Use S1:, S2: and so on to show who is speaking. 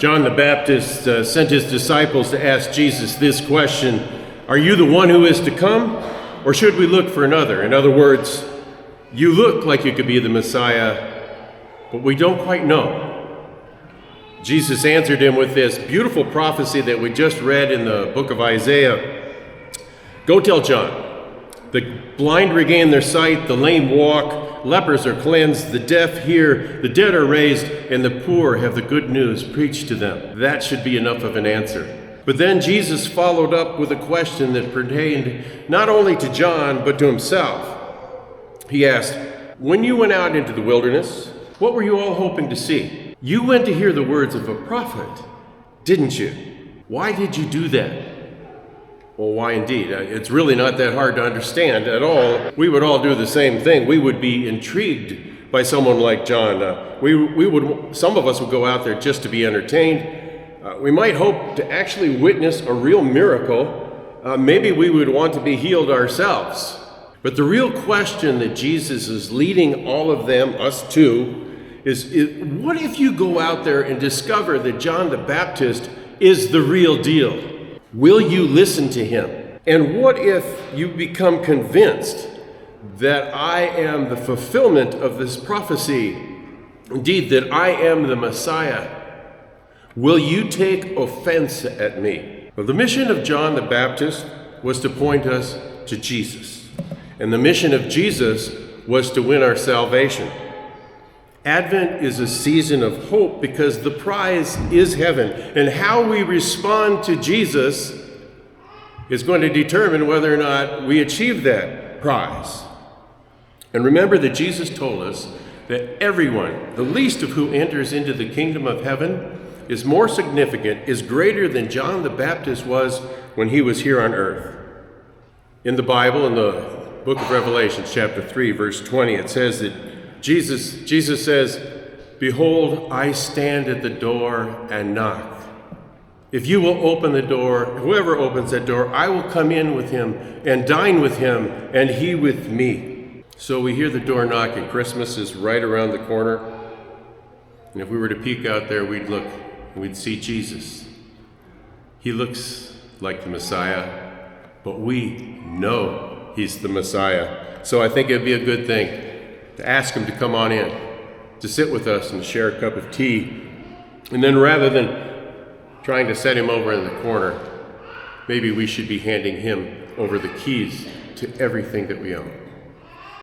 S1: John the Baptist sent his disciples to ask Jesus this question: are you the one who is to come, or should we look for another? In other words, you look like you could be the Messiah, but we don't quite know. Jesus answered him with this beautiful prophecy that we just read in the book of Isaiah. Go tell John, the blind regain their sight, the lame walk, lepers are cleansed, the deaf hear, the dead are raised, and the poor have the good news preached to them. That should be enough of an answer. But then Jesus followed up with a question that pertained not only to John, but to himself. He asked, when you went out into the wilderness, what were you all hoping to see? You went to hear the words of a prophet, didn't you? Why did you do that? Well, why indeed? It's really not that hard to understand at all. We would all do the same thing. We would be intrigued by someone like John. Some of us would go out there just to be entertained. We might hope to actually witness a real miracle. Maybe we would want to be healed ourselves. But the real question that Jesus is leading all of them, us too, is what if you go out there and discover that John the Baptist is the real deal? Will you listen to him? And what if you become convinced that I am the fulfillment of this prophecy, indeed that I am the Messiah? Will you take offense at me? Well, the mission of John the Baptist was to point us to Jesus. And the mission of Jesus was to win our salvation. Advent is a season of hope because the prize is heaven. And how we respond to Jesus is going to determine whether or not we achieve that prize. And remember that Jesus told us that everyone, the least of who enters into the kingdom of heaven, is more significant, is greater than John the Baptist was when he was here on earth. In the Bible, in the book of Revelation, chapter 3, verse 20, it says that Jesus says, behold, I stand at the door and knock. If you will open the door, whoever opens that door, I will come in with him and dine with him and he with me. So we hear the door knocking. Christmas is right around the corner. And if we were to peek out there, we'd look and we'd see Jesus. He looks like the Messiah, but we know he's the Messiah. So I think it'd be a good thing to ask him to come on in, to sit with us and share a cup of tea. And then rather than trying to set him over in the corner, maybe we should be handing him over the keys to everything that we own.